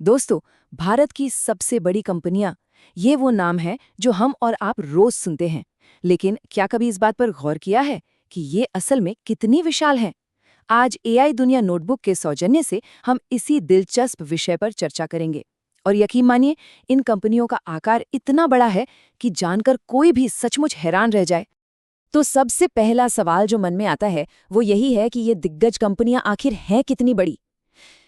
दोस्तों, भारत की सबसे बड़ी कंपनियां, ये वो नाम है जो हम और आप रोज सुनते हैं। लेकिन क्या कभी इस बात पर गौर किया है कि ये असल में कितनी विशाल हैं? आज एआई दुनिया नोटबुक के सौजन्य से हम इसी दिलचस्प विषय पर चर्चा करेंगे। और यकीन मानिए, इन कंपनियों का आकार इतना बड़ा है कि जानकर कोई भी सचमुच हैरान रह जाए। तो सबसे पहला सवाल जो मन में आता है वो यही है कि ये दिग्गज कंपनियां आखिर हैं कितनी बड़ी।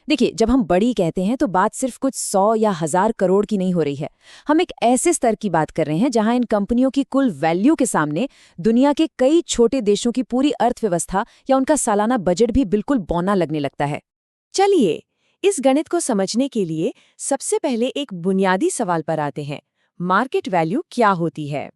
देखिए, जब हम बड़ी कहते हैं तो बात सिर्फ कुछ 100 या 1000 करोड़ की नहीं हो रही है। हम एक ऐसे स्तर की बात कर रहे हैं जहां इन कंपनियों की कुल वैल्यू के सामने दुनिया के कई छोटे देशों की पूरी अर्थव्यवस्था या उनका सालाना बजट भी बिल्कुल बौना लगने लगता है। चलिए, इस गणित को समझने के लिए सबसे पहले एक बुनियादी सवाल पर आते हैं। मार्केट वैल्यू क्या होती है?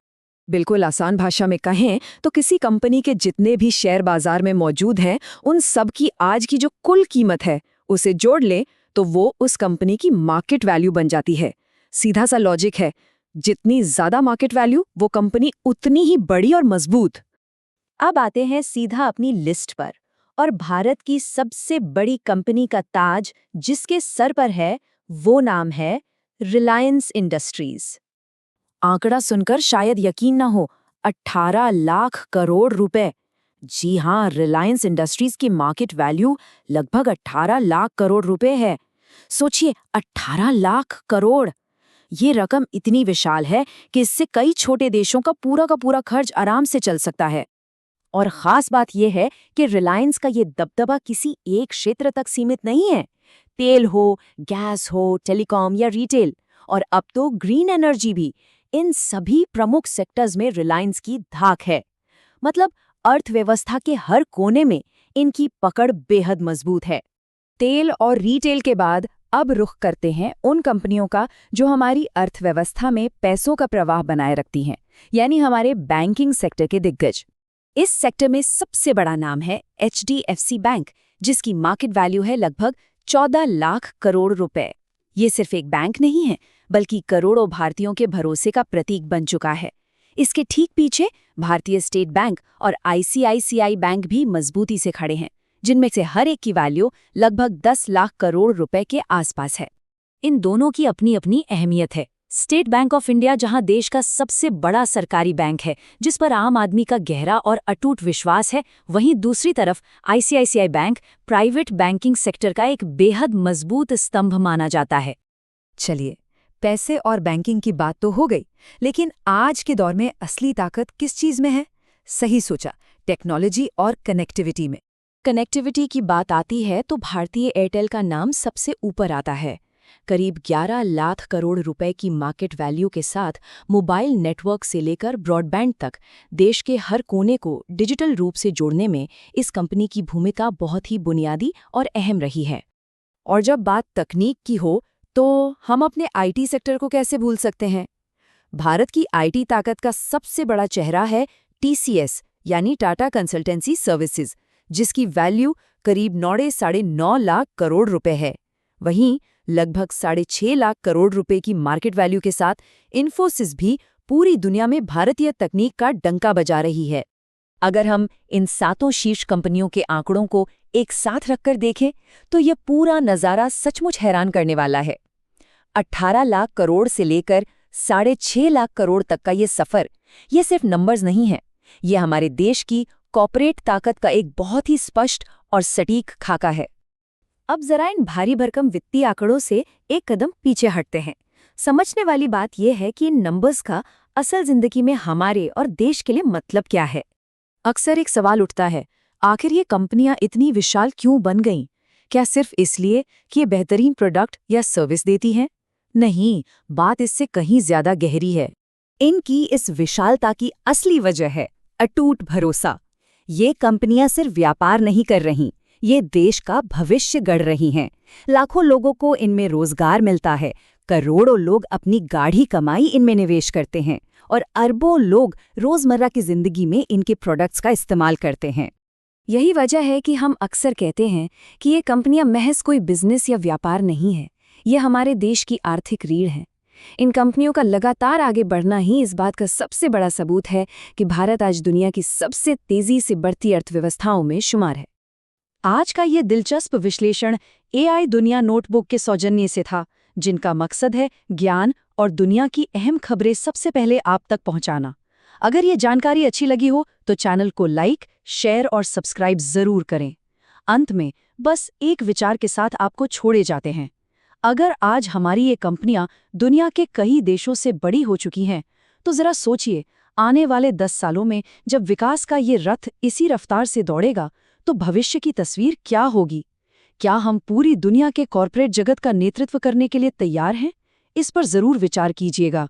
बिल्कुल आसान भाषा में कहें तो किसी कंपनी के जितने भी शेयर बाजार में मौजूद हैं, उन सब की आज की जो कुल कीमत है उसे जोड़ लें तो वो उस कंपनी की मार्केट वैल्यू बन जाती है। सीधा सा लॉजिक है, जितनी ज्यादा मार्केट वैल्यू वो कंपनी उतनी ही बड़ी और मजबूत। अब आते हैं सीधा अपनी लिस्ट पर, और भारत की सबसे बड़ी कंपनी का ताज जिसके सर पर है वो नाम है रिलायंस इंडस्ट्रीज। आंकड़ा सुनकर शायद यकीन ना हो, 18 लाख करोड़ रुपए। जी हाँ, रिलायंस इंडस्ट्रीज की मार्केट वैल्यू लगभग 18 लाख करोड़ रुपए है। सोचिए, 18 लाख करोड़! ये रकम इतनी विशाल है कि इससे कई छोटे देशों का पूरा खर्च आराम से चल सकता है। और खास बात यह है कि रिलायंस का ये दबदबा किसी एक क्षेत्र तक सीमित नहीं है। तेल हो, गैस हो, टेलीकॉम या रिटेल, और अब तो ग्रीन एनर्जी भी, इन सभी प्रमुख सेक्टर्स में रिलायंस की धाक है। मतलब अर्थव्यवस्था के हर कोने में इनकी पकड़ बेहद मजबूत है। तेल और रिटेल के बाद अब रुख करते हैं उन कंपनियों का जो हमारी अर्थव्यवस्था में पैसों का प्रवाह बनाए रखती हैं, यानी हमारे बैंकिंग सेक्टर के दिग्गज। इस सेक्टर में सबसे बड़ा नाम है HDFC बैंक, जिसकी मार्केट वैल्यू है लगभग 14 लाख करोड़ रुपए। ये सिर्फ एक बैंक नहीं है, बल्कि करोड़ों भारतीयों के भरोसे का प्रतीक बन चुका है। इसके ठीक पीछे भारतीय स्टेट बैंक और ICICI बैंक भी मजबूती से खड़े हैं, जिनमें से हर एक की वैल्यू लगभग 10 लाख करोड़ रुपए के आसपास है। इन दोनों की अपनी अपनी अहमियत है। स्टेट बैंक ऑफ इंडिया जहां देश का सबसे बड़ा सरकारी बैंक है, जिस पर आम आदमी का गहरा और अटूट विश्वास है, वहीं दूसरी तरफ ICICI bank private banking sector का एक बेहद मजबूत स्तंभ माना जाता है। चलिए, पैसे और बैंकिंग की बात तो हो गई, लेकिन आज के दौर में असली ताकत किस चीज में है? सही सोचा, टेक्नोलॉजी और कनेक्टिविटी में। कनेक्टिविटी की बात आती है तो भारतीय एयरटेल का नाम सबसे ऊपर आता है। करीब 11 लाख करोड़ रुपए की मार्केट वैल्यू के साथ मोबाइल नेटवर्क से लेकर ब्रॉडबैंड तक देश के हर कोने को डिजिटल रूप से जोड़ने में इस कंपनी की भूमिका बहुत ही बुनियादी और अहम रही है। और जब बात तकनीक की हो तो हम अपने IT सेक्टर को कैसे भूल सकते हैं? भारत की IT ताकत का सबसे बड़ा चेहरा है TCS, यानी टाटा कंसल्टेंसी सर्विसेज, जिसकी वैल्यू करीब 9.5 लाख करोड़ रुपए है। वहीं लगभग 6.5 लाख करोड़ रुपए की मार्केट वैल्यू के साथ इन्फोसिस भी पूरी दुनिया में भारतीय तकनीक का डंका बजा रही है। अगर हम इन सातों शीर्ष कंपनियों के आंकड़ों को एक साथ रखकर देखें तो यह पूरा नज़ारा सचमुच हैरान करने वाला है। 18 लाख करोड़ से लेकर 6.5 लाख करोड़ तक का ये सफ़र, ये सिर्फ नंबर्स नहीं है, ये हमारे देश की कॉर्पोरेट ताकत का एक बहुत ही स्पष्ट और सटीक खाका है। अब जरा इन भारी भरकम वित्तीय आंकड़ों से एक कदम पीछे हटते हैं। समझने वाली बात यह है कि इन नंबर्स का असल जिंदगी में हमारे और देश के लिए मतलब क्या है। अक्सर एक सवाल उठता है, आखिर ये कंपनियां इतनी विशाल क्यों बन गईं? क्या सिर्फ इसलिए कि ये बेहतरीन प्रोडक्ट या सर्विस देती हैं? नहीं, बात इससे कहीं ज्यादा गहरी है। इनकी इस विशालता की असली वजह है अटूट भरोसा। ये कंपनियां सिर्फ व्यापार नहीं कर रहीं, ये देश का भविष्य गढ़ रही हैं। लाखों लोगों को इनमें रोजगार मिलता है, करोड़ों लोग अपनी गाढ़ी कमाई इनमें निवेश करते हैं, और अरबों लोग रोजमर्रा की जिंदगी में इनके प्रोडक्ट्स का इस्तेमाल करते हैं। यही वजह है कि हम अक्सर कहते हैं कि ये कंपनियां महज कोई बिजनेस या व्यापार नहीं है, ये हमारे देश की आर्थिक रीढ़ है। इन कंपनियों का लगातार आगे बढ़ना ही इस बात का सबसे बड़ा सबूत है कि भारत आज दुनिया की सबसे तेजी से बढ़ती अर्थव्यवस्थाओं में शुमार है। आज का ये दिलचस्प विश्लेषण AI दुनिया नोटबुक के सौजन्य से था, जिनका मकसद है ज्ञान और दुनिया की अहम खबरें सबसे पहले आप तक पहुंचाना। अगर ये जानकारी अच्छी लगी हो तो चैनल को लाइक, शेयर और सब्सक्राइब जरूर करें। अंत में बस एक विचार के साथ आपको छोड़े जाते हैं। अगर आज हमारी ये कंपनियां दुनिया के कई देशों से बड़ी हो चुकी हैं, तो जरा सोचिए, आने वाले 10 सालों में जब विकास का ये रथ इसी रफ्तार से दौड़ेगा, तो भविष्य की तस्वीर क्या होगी? क्या हम पूरी दुनिया के कॉर्पोरेट जगत का नेतृत्व करने के लिए तैयार हैं? इस पर जरूर विचार कीजिएगा।